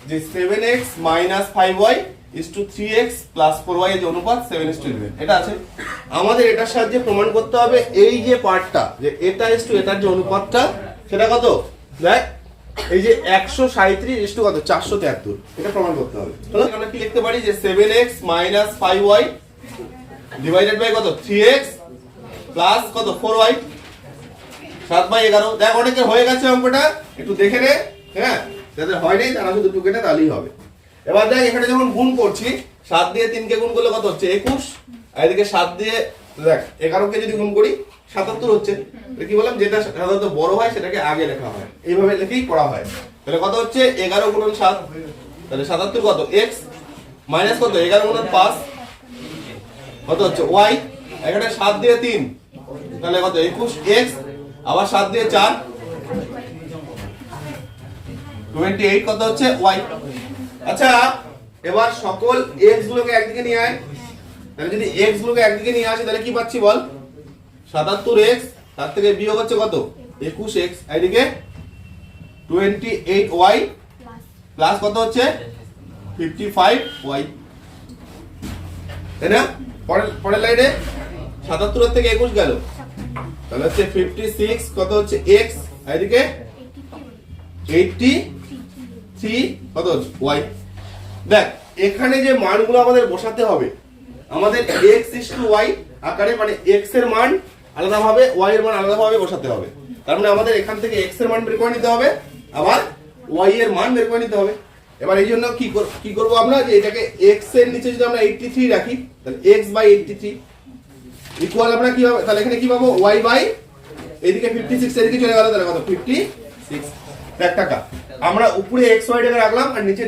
যে 7x minus 5y is two 3x plus 4y এর যে অনুপাত 7:11 এটা আছে। আমাদের এটার সাহায্যে প্রমাণ করতে হবে এই যে পার্টটা, যে এটা ইজ টু এটার যে অনুপাতটা সেটা কত, দেখ এই যে 137 ইজ টু কত 473, এটা প্রমাণ করতে হবে। তাহলে আমরা কি লিখতে পারি যে 7x minus 5y divided by কত 3x প্লাস কত 4y 7/11। দেখ অনেকের হয়ে গেছে অঙ্কটা, একটু দেখে নে, হ্যাঁ যাদের হয়নি তারা শুধু টুকে নে তাহলেই হবে। এবার দেখ এখানে যখন গুণ করছি 7 দিয়ে 3 কে গুণ করলে কত হচ্ছে 21, আর এদিকে 7 দিয়ে দেখ 11 কে যদি গুণ করি 77 হচ্ছে। কি বললাম, যেটা সাধারণত বড় হয় সেটাকে আগে লেখা হয়, এইভাবে লিখেই করা হয়। তাহলে কত হচ্ছে 11 গুণন 7, তাহলে 77 কত x মাইনাস কত 11 গুণন 5 কত হচ্ছে y, এখানে 7 দিয়ে 3 তাহলে কত 21x, আবার 7 দিয়ে 4 28 কত হচ্ছে y। আচ্ছা এবার সকল x গুলোকে একদিকে নিয়ে আয়, তাহলে যদি x গুলোকে একদিকে নিয়ে আসি তাহলে কি পাচ্ছি বল, 77x তার থেকে বিয়োগ হচ্ছে কত 21x, এইদিকে 28y প্লাস কত হচ্ছে 55y, তাই না? পরের লাইনে 77 থেকে 21 গেল, তাহলে হচ্ছে 56 কত হচ্ছে x, এইদিকে 83 কত হচ্ছে y। দেখ এখানে যে মানগুলো আমাদের বসাতে হবে, আমাদের x is to y আকারে, মানে x এর মান আলাদাভাবে y এর মান আলাদাভাবে বসাতে হবে। তার মানে আমাদের এখান থেকে x এর মান বের করে নিতে হবে, আবার y এর মান বের করে নিতে হবে। এবার এই জন্য কি করব আমরা, যে এটাকে x এর নিচে যদি আমরা 83 রাখি তাহলে x বাই 83 ইকুয়াল আমরা কি হবে, তাহলে এখানে কি পাবো y বাই এদিকে 56 এদিকে চলে গেল, তাহলে কত 56। দেখ টাকা আমরা উপরে x y টাকে রাখলাম আর নিচে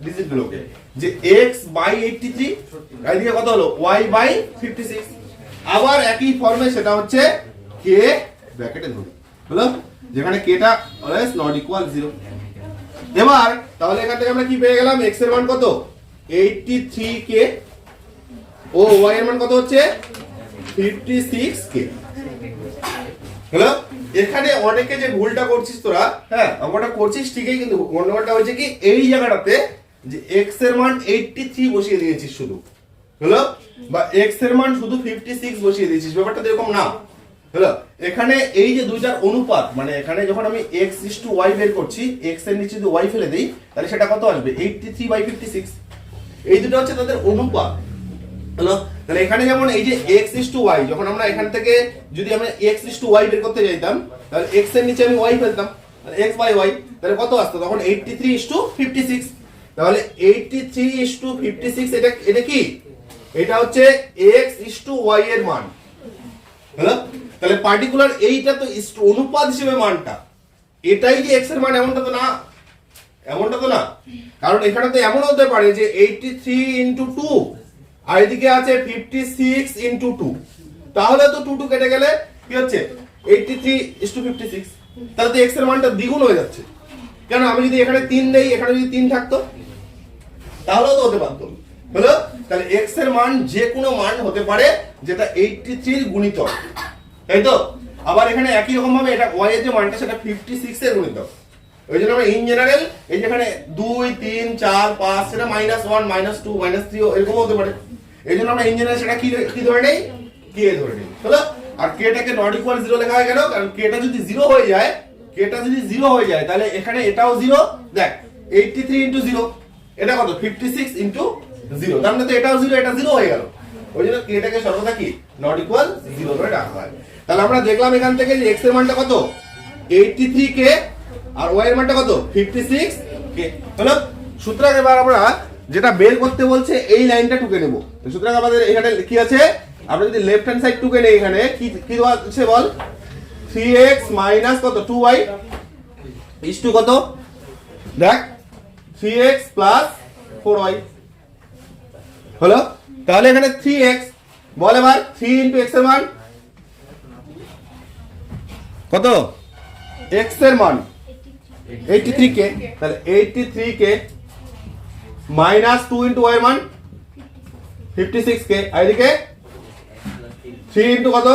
ডিজিট গুলোকে, যে x বাই 83 এদিকে কত হলো y বাই 56, আবার একই ফর্মে সেটা হচ্ছে k ব্র্যাকেটে ধরি হলো, যেখানে k টা অলওয়েজ নট ইকুয়াল 0। এবার তাহলে এখান থেকে আমরা কি পেয়ে গেলাম, x এর মান কত 83k ও y এর মান কত হচ্ছে 56k হলো। এখানে অনেকে যে ভুলটা করছিস তোরা, হ্যাঁ অঙ্কটা করছিস ঠিকই, কিন্তু গন্ডগোলটা হচ্ছে কি এই জায়গাটাতে যে x এর মান 83 বসিয়ে দিয়েছিস শুধু হলো, বা x এর মান শুধু 56 বসিয়ে দিয়েছিস, ব্যাপারটা এরকম না হলো। এখানে এই যে দুইটার অনুপাত, মানে এখানে যখন আমি x is to y বের করছি, x এর নিচে যদি y ফেলে দেই তাহলে সেটা কত আসবে 83/56, এই দুটো হচ্ছে তাদের অনুপাত হলো। তাহলে এখানে যেমন এই যে x is to y, যখন আমরা এখান থেকে যদি আমরা x is to y বের করতে যাইতাম তাহলে x এর নিচে আমি y ফেলতাম, তাহলে x বাই y, তাহলে কত আসতো তখন 83 is to 56। তাহলে 83 is to 56 এটা কি, এটা হচ্ছে x is to y এর মান হলো। তাহলে পার্টিকুলার এইটা তো অনুপাত হিসেবে মানটা, এটাই যে x এর মান এমনটা তো না, কারণ এখানে তো এমন হতে পারে যে 83 into 2 আর এদিকে আছে 56 into 2, তাহলে তো 2 কেটে গেলে কি হচ্ছে 83:56, তাহলে তো x এর মানটা দ্বিগুণ হয়ে যাচ্ছে। কেন, আমি যদি এখানে 3 দেই, এখানে যদি 3 থাকতো তাহলেও তো হতে পারতো হলো। তাহলে x এর মান যে কোনো মান হতে পারে যেটা 83 এর গুণিতক, তাই তো? আবার এখানে একই রকম ভাবে এটা y এর যে মানটা সেটা 56 এর গুণিতক, ওই জন্য আমরা ইন জেনারেল এই যেখানে 2 3 4 5 সেটা -1 -2 -3 এরকম হতে পারে, এই জন্য আমরা ইন জেনারেল সেটা কি ধরে নেই, k ধরে নেই হলো। আর k টাকে নট ইকুয়াল 0 লেখা হয় কেন, কারণ k টা যদি 0 হয়ে যায় তাহলে এখানে এটাও 0। দেখ 83 into 0 এটা কত 56 into 0, তার মানে তো এটাও 0 এটা 0 হয়ে গেল, ওই জন্য k টাকে সর্বদা কি নট ইকুয়াল 0 ধরে রাখা হয়। তাহলে আমরা দেখলাম এখান থেকে যে x এর মানটা কত 83k আর y এর মানটা কত 56k হলো। সুতরাং এবার আমরা যেটা বের করতে বলছে এই লাইনটা টুকে নেব। সুতরাং আমাদের এখানে কি আছে, আমরা যদি লেফট হ্যান্ড সাইড টুকে নেই, এখানে কি দেওয়া আছে বল, 3x মাইনাস কত 2y ইজ টু কত, দেখ 3x প্লাস 4y হলো। তাহলে এখানে 3x বল, এবার 3 into x এর মান কত, x এর মান 83k, তাহলে 83k মাইনাস 2 into y এর মান 56k, এদিকে 3 into কত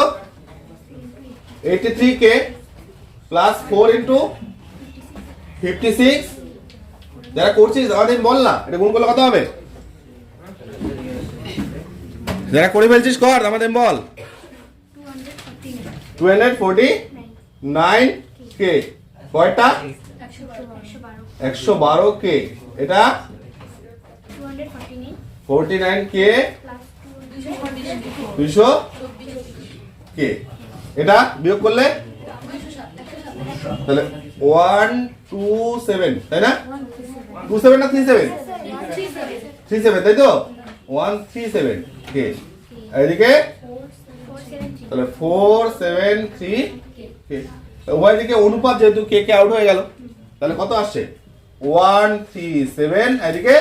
83k প্লাস 4 into 56 যারা করছিস আমাদের বল না, এটা গুণ করলে কত হবে? যারা করে ফেলছিস কর, আমাদের বল। 249 কে কয়টা? 112 কে। এটা 49 কে 200 কে। এটা বিয়োগ করলে তাহলে 127, তাই না? 27 না 37? 37, তাই তো? 137 কে। এদিকে তাহলে 473 কে। উভয় দিকে অনুপাত, যেহেতু কে কে আউট হয়ে গেল, তাহলে কত আসছে? 137, এদিকে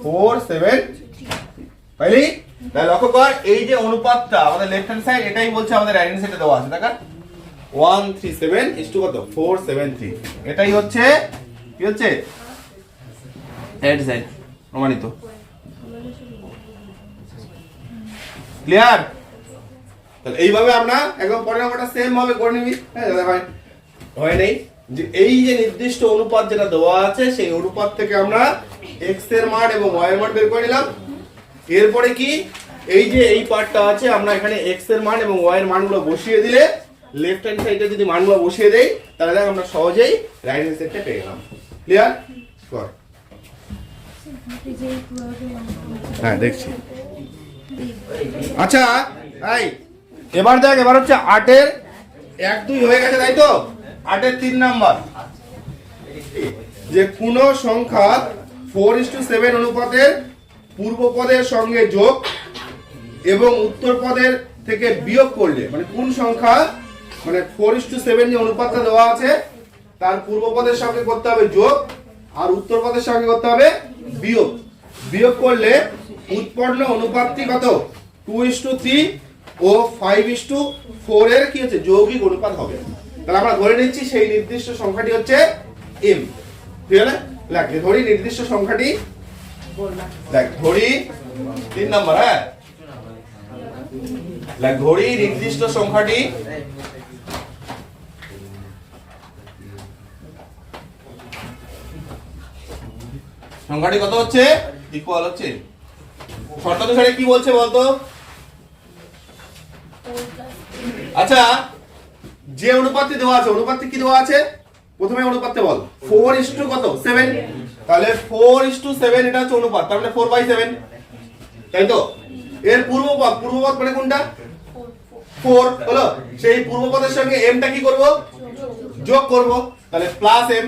47। পাইলি? তাহলে লক্ষ্য কর, এই যে অনুপাতটা আমাদের লেফট হ্যান্ড সাইড, এটাই বলছে আমাদের রাইট হ্যান্ড সাইডে দেওয়া আছে, দেখা 137 ইস টু কত? 473। এটাই হচ্ছে কি হচ্ছে রাইট সাইড প্রমাণিত। ক্লিয়ার? তাহলে এইভাবে আমরা একদম পরের নাম্বারটা সেম ভাবে করে নিবি। হ্যাঁ দাদা ভাই, হয় নেই যে এই যে নির্দিষ্ট অনুপাত যেটা দেওয়া আছে, সেই অনুপাত থেকে আমরা x এর মান এবং y এর মান বের করে নিলাম। এরপরে কি, এই যে এই পার্টটা আছে, আমরা এখানে x এর মান এবং y এর মানগুলো বসিয়ে দিলে, লেফট হ্যান্ড সাইডে যদি মানগুলো বসিয়ে দেই, তাহলে আমরা সহজেই রাইট হ্যান্ড সাইডটা পেয়ে গেলাম। ক্লিয়ার? কর। হ্যাঁ দেখছি। আচ্ছা এই এবার দেখ, এবার হচ্ছে 8 এর 1 2 হয়ে গেছে, তাই তো? 8 এর 3 নাম্বার, যে কোন সংখ্যা 4:7 অনুপাতের পূর্ব পদের সঙ্গে যোগ এবং উত্তর পদের থেকে বিয়োগ করলে, মানে কোন সংখ্যা, মানে 4:7 যে অনুপাতটা দেওয়া আছে, তার পূর্ব পদের সঙ্গে করতে হবে যোগ আর উত্তর পদের সঙ্গে করতে হবে বিয়োগ। বিয়োগ করলে উৎপন্ন অনুপাতটি কত? 2:3 ও 5:4 এর কি হচ্ছে? যৌগিক অনুপাত হবে। তাহলে আমরা ধরে নিচ্ছি সেই নির্দিষ্ট সংখ্যাটি হচ্ছে m। ঠিক আছে? দেখ ধরি নির্দিষ্ট সংখ্যাটি, দেখ ধরি 3 নাম্বার, হ্যাঁ দেখ ধরি নির্দিষ্ট সংখ্যাটি কত হচ্ছে? ইকুয়াল হচ্ছে, শর্ত অনুসারে কি বলছে বলতো? আচ্ছা, যে অনুপাতটি দেওয়া আছে, অনুপাতটি কি দেওয়া আছে? প্রথমে অনুপাতটা বল। 4:7, তাহলে 4:7 এটা হচ্ছে অনুপাত, তার মানে 4/7, তাই তো? এর পূর্বপদ, পূর্বপদ মানে কোনটা? 4 হলো। সেই পূর্বপদের সঙ্গে m টা কি করব? যোগ করব, তাহলে প্লাস m।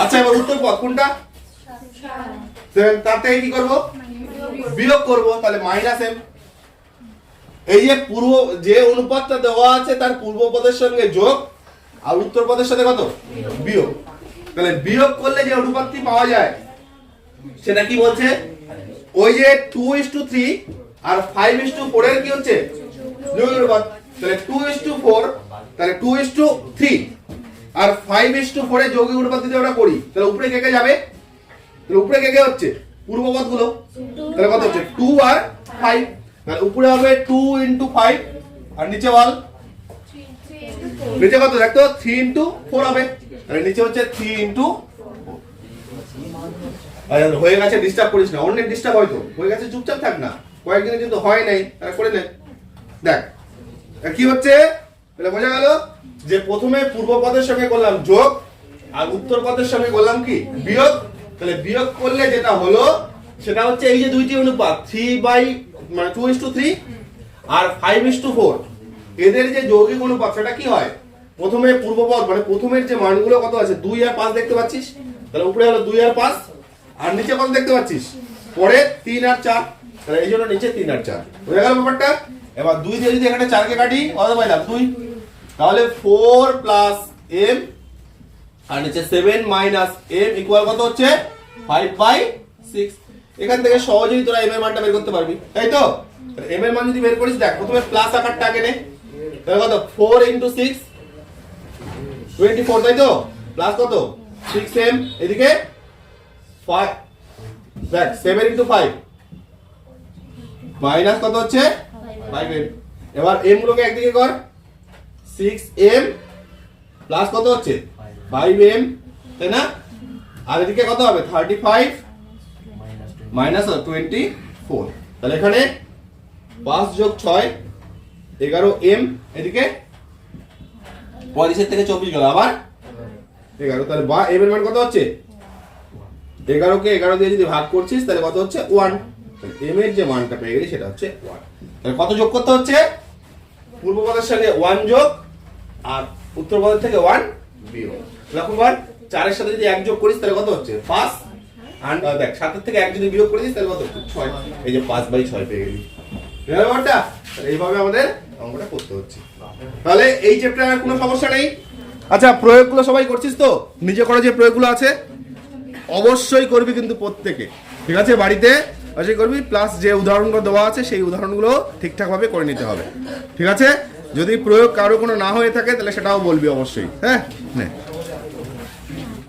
আচ্ছা, এবার উত্তরপদ কোনটা? 7, তার থেকে কি করব? বিয়োগ করব, তাহলে মাইনাস m। এই যে পূর্ব যে অনুপাতটা দেওয়া আছে, তার পূর্বপদের সঙ্গে যোগ আর উত্তর পদের সাথে কত? বিয়োগ। তাহলে বিয়োগ করলে যে অনুপাতটি পাওয়া যায়, সেটা কি বলছে? ওই যে 2:3 আর 5:4 এর কি হচ্ছে? যৌগিক অনুপাত। তাহলে 2:4, তাহলে 2:3 আর 5:4 এর যৌগিক অনুপাত যদি আমরা করি, তাহলে উপরে কে কে যাবে? তাহলে উপরে কে কে হচ্ছে? পূর্বপদ গুলো। তাহলে কত হচ্ছে? 2 আর 5। তাহলে উপরে হবে 2 × 5 আর নিচে বল, নিচে কত? দেখতো 3 × 4 হবে, তাহলে নিচে হচ্ছে 3 × 4। হয়ে গেছে, ডিস্টার্ব করিস না, অনেক ডিস্টার্ব হয়তো হয়ে গেছে, চুপচাপ থাক না, কয়েকদিন কিন্তু হয় নাই, তাহলে করে নে। দেখ কি হচ্ছে, তাহলে বোঝা গেল যে প্রথমে পূর্ব পদের সঙ্গে করলাম যোগ আর উত্তর পদের সঙ্গে করলাম কি? বিয়োগ। তাহলে বিয়োগ করলে যেটা হলো, সেটা হচ্ছে এই যে দুইটি অনুপাত 2:3 আর 5:4, এদের যে যৌগিক অনুপাত, সেটা কি হয়? প্রথমে পূর্বপদ মানে প্রথমের যে মানগুলো কত আছে? 2 আর 5 দেখতে পাচ্ছিস, তাহলে উপরে হলো 2 আর 5, আর নিচে কত দেখতে পাচ্ছিস? পরে 3 আর 4, তাহলে এই জন্য নিচে 3 আর 4। বুঝা গেল ব্যাপারটা? এবার 2 দিয়ে যদি এখানে 4 কে কাটি, কত পাইলাম? 2। তাহলে 4 + m আর নিচে 7 - m ইকুয়াল কত হচ্ছে? 5/6। এখান থেকে সহজেই তোরা m এর মানটা বের করতে পারবি, তাই তো? m এর মান যদি বের করিস, দেখ প্রথমে প্লাস আকারটা আগে নে, তাহলে কত? 4 × 6 24, তাই তো? প্লাস কত? 6m, এদিকে 5, দেখ 7 × 5 মাইনাস কত হচ্ছে? 5m। এবার m গুলোকে একদিকে কর, 6m প্লাস কত হচ্ছে? 5m, তাই না? আর এদিকে কত হবে 35 মাইনাস 24। তাহলে এখানে 5 যোগ 6 11 m, এদিকে 35 থেকে 24 গেল আবার 11, তাহলে বা m এর মান কত হচ্ছে 11 কে 11 দিয়ে যদি ভাগ করছিস তাহলে কত হচ্ছে 1। m এর যে মানটা পেয়ে গেলি সেটা হচ্ছে 1। তাহলে কত যোগ করতে হচ্ছে, পূর্ব পদের সঙ্গে 1 যোগ আর উত্তর পদের থেকে 1 বিয়োগ। লক্ষ্য কর 4 এর সাথে যদি 1 যোগ করিস তাহলে কত হচ্ছে 5, আর দেখ 7 এর থেকে 1 যদি বিয়োগ করে দিস তাহলে কত হচ্ছে 6। এই যে 5/6 পেয়ে গেলি। ব্যাপারটা এইভাবে আমাদের অঙ্কটা করতে হচ্ছে। তাহলে এই চ্যাপ্টারে কোনো সমস্যা নেই। আচ্ছা, প্রয়োগগুলো সবাই করছিস তো? নিজে করা যে প্রয়োগগুলো আছে অবশ্যই করবি কিন্তু প্রত্যেকে, ঠিক আছে? বাড়িতে অবশ্যই করবি, প্লাস যে উদাহরণগুলো দেওয়া আছে সেই উদাহরণগুলো ঠিকঠাকভাবে করে নিতে হবে, ঠিক আছে? যদি প্রয়োগ কারো কোনো না হয়ে থাকে তাহলে সেটাও বলবি অবশ্যই, হ্যাঁ।